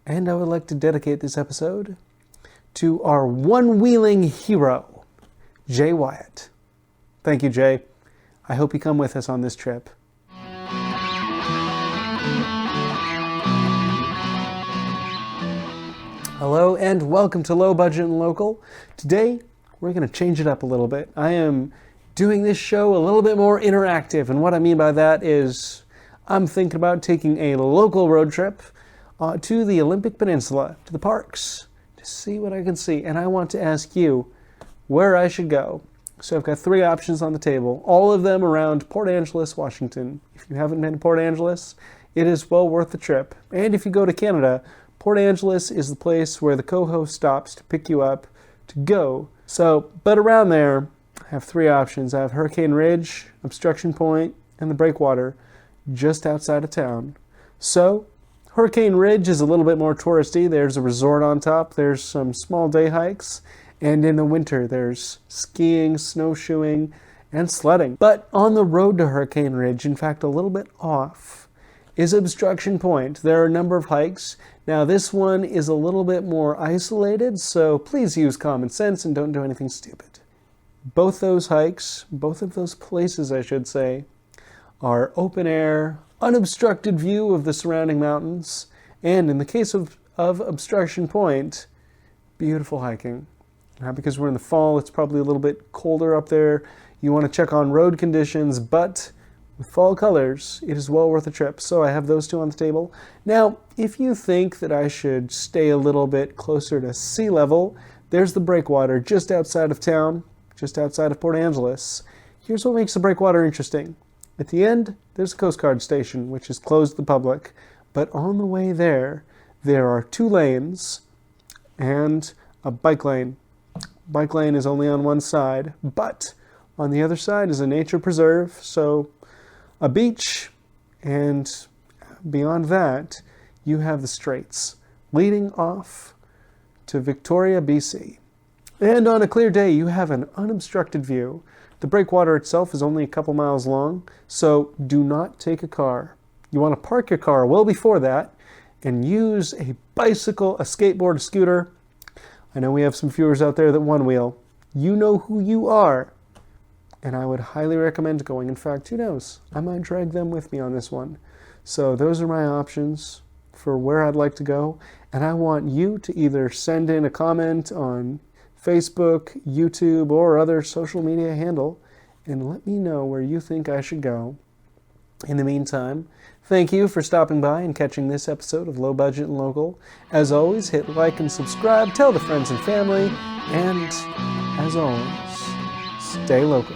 And I would like to dedicate this episode to our one-wheeling hero, Jay Wyatt. Thank you, Jay. I hope you come with us on this trip. Hello and welcome to Low Budget and Local. Today, we're going to change it up a little bit. I am doing this show a little bit more interactive, and what I mean by that is I'm thinking about taking a local road trip to the Olympic Peninsula, to the parks, to see what I can see. And I want to ask you where I should go. So I've got three options on the table, all of them around Port Angeles, Washington. If you haven't been to Port Angeles, it is well worth the trip. And if you go to Canada, Port Angeles is the place where the co-host stops to pick you up to go. But around there, I have three options. I have Hurricane Ridge, Obstruction Point, and the Breakwater, just outside of town. So Hurricane Ridge is a little bit more touristy. There's a resort on top. There's some small day hikes. And in the winter, there's skiing, snowshoeing, and sledding. But on the road to Hurricane Ridge, in fact, a little bit off, is Obstruction Point. There are a number of hikes. Now, this one is a little bit more isolated, so please use common sense and don't do anything stupid. Both those hikes, both of those places, I should say, are open air, unobstructed view of the surrounding mountains, and in the case of Obstruction Point, beautiful hiking. Now, because we're in the fall, it's probably a little bit colder up there. You want to check on road conditions, but with fall colors, it is well worth a trip. So I have those two on the table. Now, if you think that I should stay a little bit closer to sea level, there's the Breakwater just outside of town, just outside of Port Angeles. Here's what makes the Breakwater interesting. At the end, there's a Coast Guard station, which is closed to the public. But on the way there are 2 lanes and a bike lane. Bike lane is only on one side, but on the other side is a nature preserve, so a beach, and beyond that, you have the Straits leading off to Victoria, BC. And on a clear day, you have an unobstructed view. The Breakwater itself is only a couple miles long, so do not take a car. You want to park your car well before that and use a bicycle, a skateboard, a scooter. I know we have some viewers out there that one-wheel. You know who you are. And I would highly recommend going. In fact, who knows? I might drag them with me on this one. So those are my options for where I'd like to go. And I want you to either send in a comment on Facebook, YouTube, or other social media handle and let me know where you think I should go. In the meantime, thank you for stopping by and catching this episode of Low Budget and Local. As always, hit like and subscribe, tell the friends and family, and as always, stay local.